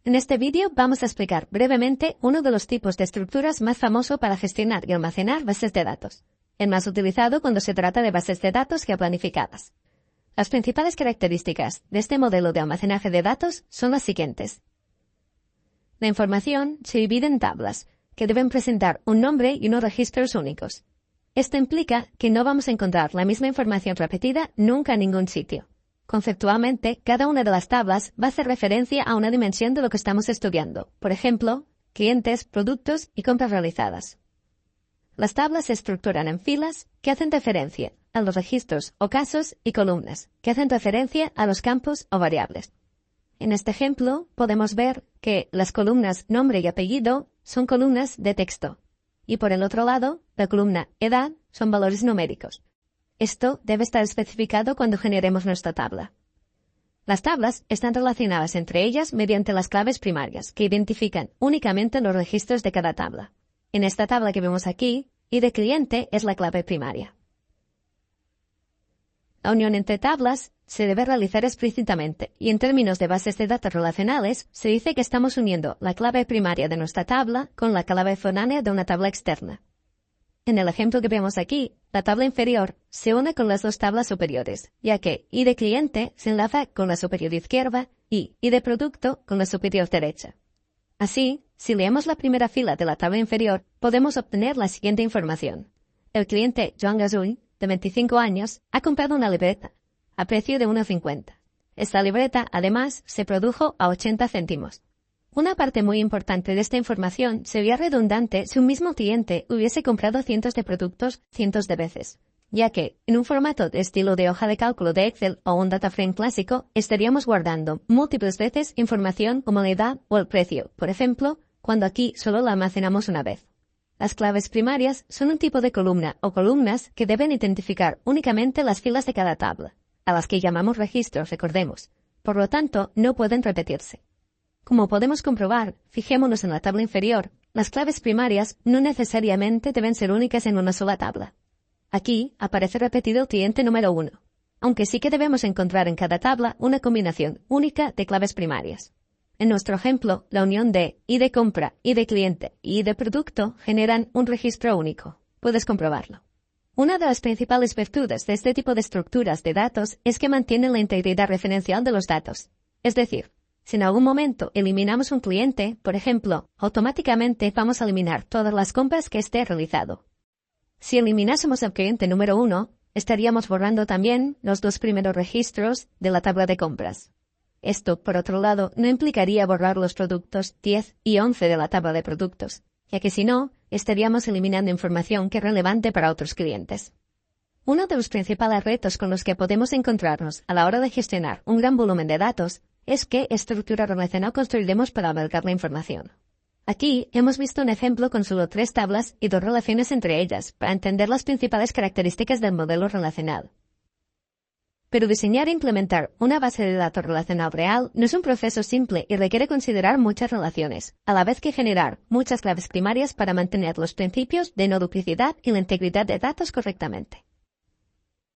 En este vídeo vamos a explicar brevemente uno de los tipos de estructuras más famoso para gestionar y almacenar bases de datos, el más utilizado cuando se trata de bases de datos geoplanificadas. Las principales características de este modelo de almacenaje de datos son las siguientes. La información se divide en tablas, que deben presentar un nombre y unos registros únicos. Esto implica que no vamos a encontrar la misma información repetida nunca en ningún sitio. Conceptualmente, cada una de las tablas va a hacer referencia a una dimensión de lo que estamos estudiando, por ejemplo, clientes, productos y compras realizadas. Las tablas se estructuran en filas que hacen referencia a los registros o casos y columnas que hacen referencia a los campos o variables. En este ejemplo, podemos ver que las columnas nombre y apellido son columnas de texto y por el otro lado, la columna edad son valores numéricos. Esto debe estar especificado cuando generemos nuestra tabla. Las tablas están relacionadas entre ellas mediante las claves primarias, que identifican únicamente los registros de cada tabla. En esta tabla que vemos aquí, ID cliente es la clave primaria. La unión entre tablas se debe realizar explícitamente, y en términos de bases de datos relacionales, se dice que estamos uniendo la clave primaria de nuestra tabla con la clave foránea de una tabla externa. En el ejemplo que vemos aquí, la tabla inferior se une con las dos tablas superiores, ya que ID cliente se enlaza con la superior izquierda y ID producto con la superior derecha. Así, si leemos la primera fila de la tabla inferior, podemos obtener la siguiente información. El cliente Joan Gasull, de 25 años, ha comprado una libreta, a precio de 1,50. Esta libreta, además, se produjo a 80 céntimos. Una parte muy importante de esta información sería redundante si un mismo cliente hubiese comprado cientos de productos cientos de veces, ya que, en un formato de estilo de hoja de cálculo de Excel o un data frame clásico, estaríamos guardando múltiples veces información como la edad o el precio, por ejemplo, cuando aquí solo la almacenamos una vez. Las claves primarias son un tipo de columna o columnas que deben identificar únicamente las filas de cada tabla, a las que llamamos registros, recordemos. Por lo tanto, no pueden repetirse. Como podemos comprobar, fijémonos en la tabla inferior, las claves primarias no necesariamente deben ser únicas en una sola tabla. Aquí aparece repetido el cliente número 1, aunque sí que debemos encontrar en cada tabla una combinación única de claves primarias. En nuestro ejemplo, la unión de ID compra, ID cliente y ID producto generan un registro único. Puedes comprobarlo. Una de las principales virtudes de este tipo de estructuras de datos es que mantienen la integridad referencial de los datos. Es decir, si en algún momento eliminamos un cliente, por ejemplo, automáticamente vamos a eliminar todas las compras que esté realizado. Si eliminásemos al cliente número 1, estaríamos borrando también los dos primeros registros de la tabla de compras. Esto, por otro lado, no implicaría borrar los productos 10 y 11 de la tabla de productos, ya que si no, estaríamos eliminando información que es relevante para otros clientes. Uno de los principales retos con los que podemos encontrarnos a la hora de gestionar un gran volumen de datos es qué estructura relacional construiremos para abarcar la información. Aquí hemos visto un ejemplo con solo 3 tablas y 2 relaciones entre ellas para entender las principales características del modelo relacional. Pero diseñar e implementar una base de datos relacional real no es un proceso simple y requiere considerar muchas relaciones, a la vez que generar muchas claves primarias para mantener los principios de no duplicidad y la integridad de datos correctamente.